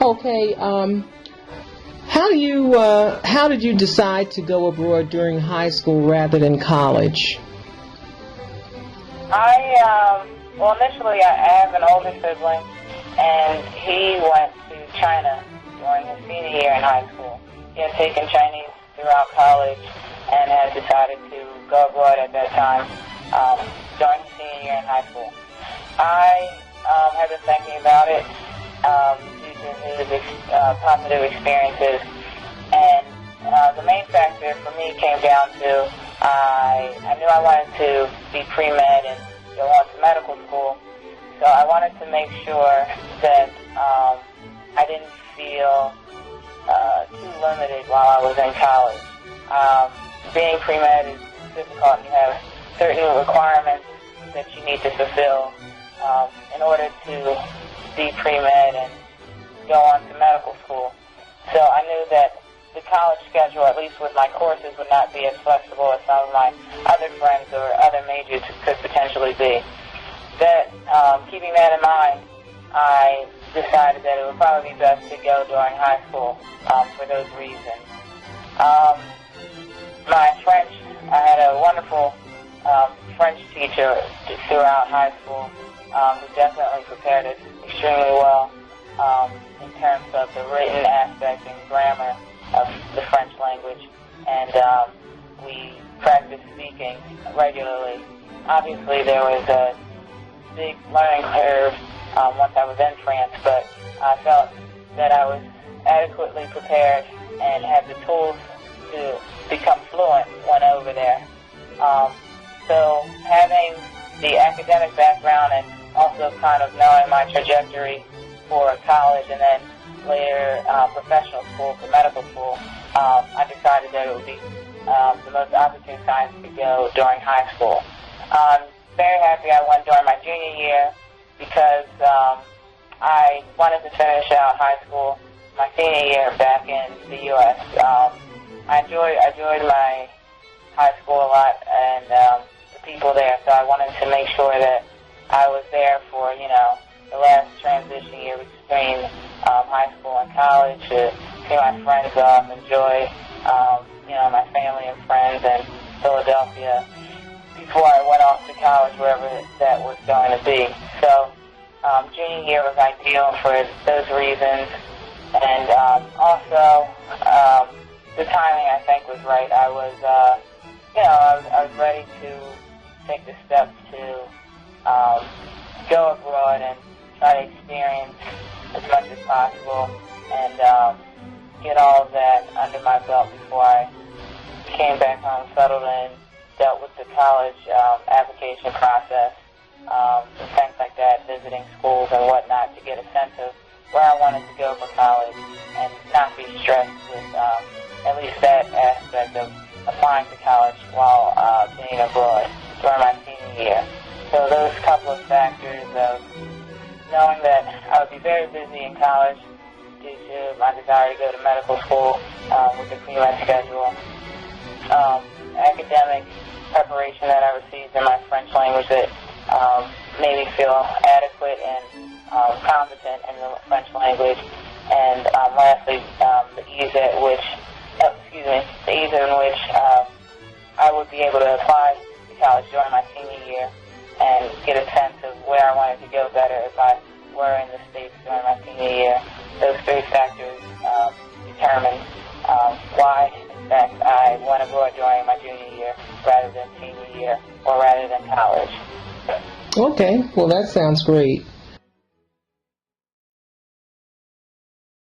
Okay. How did you decide to go abroad during high school rather than college? Well, initially I have an older sibling, and he went to China during his senior year in high school. He had taken Chinese throughout college and had decided to go abroad at that time during his senior year in high school. I have been thinking about it due to his positive experiences, and the main factor for me came down to I knew I wanted to be pre-med and go on to medical school, so I wanted to make sure that I didn't feel too limited while I was in college. Being pre-med is difficult, and you have certain requirements that you need to fulfill in order to be pre-med and go on to medical school. So I knew that the college schedule, at least with my courses, would not be as flexible as some of my other friends or other majors could potentially be. That, keeping that in mind, I decided that it would probably be best to go during high school for those reasons. My French, I had a wonderful French teacher throughout high school who definitely prepared us extremely well in terms of the written aspect and grammar of the French language, and we practiced speaking regularly. Obviously, there was a big learning curve once I was in France, but I felt that I was adequately prepared and had the tools to become fluent when over there. So having the academic background and also kind of knowing my trajectory for college and then later professional school, for medical school, I decided that it would be the most opportune time to go during high school. I'm very happy I went during my junior year because I wanted to finish out high school my senior year back in the U.S. I enjoyed my high school a lot and the people there, so I wanted to make sure that I was there for, the last transition year between high school and college to see my friends off, enjoy, my family and friends in Philadelphia before I went off to college, wherever that was going to be. So junior year was ideal for those reasons, and also the timing, I think, was right. I was, I was ready to take the steps to go abroad and try to experience as much as possible and get all of that under my belt before I came back home, settled in, dealt with the college application process, and things like that, visiting schools and whatnot to get a sense of where I wanted to go for college and not be stressed with at least that aspect of applying to college while being abroad during my senior year. So those couple of factors of knowing that I would be very busy in college due to my desire to go to medical school with the pre-med schedule, academic preparation that I received in my French language that made me feel adequate and competent in the French language, and lastly, the ease in which I would be able to apply to college during my senior year and get a sense of where I wanted to go better if I were in the States during my senior year. Those three factors determine why, in fact, I went abroad during my junior year rather than senior year or rather than college. Okay, well that sounds great.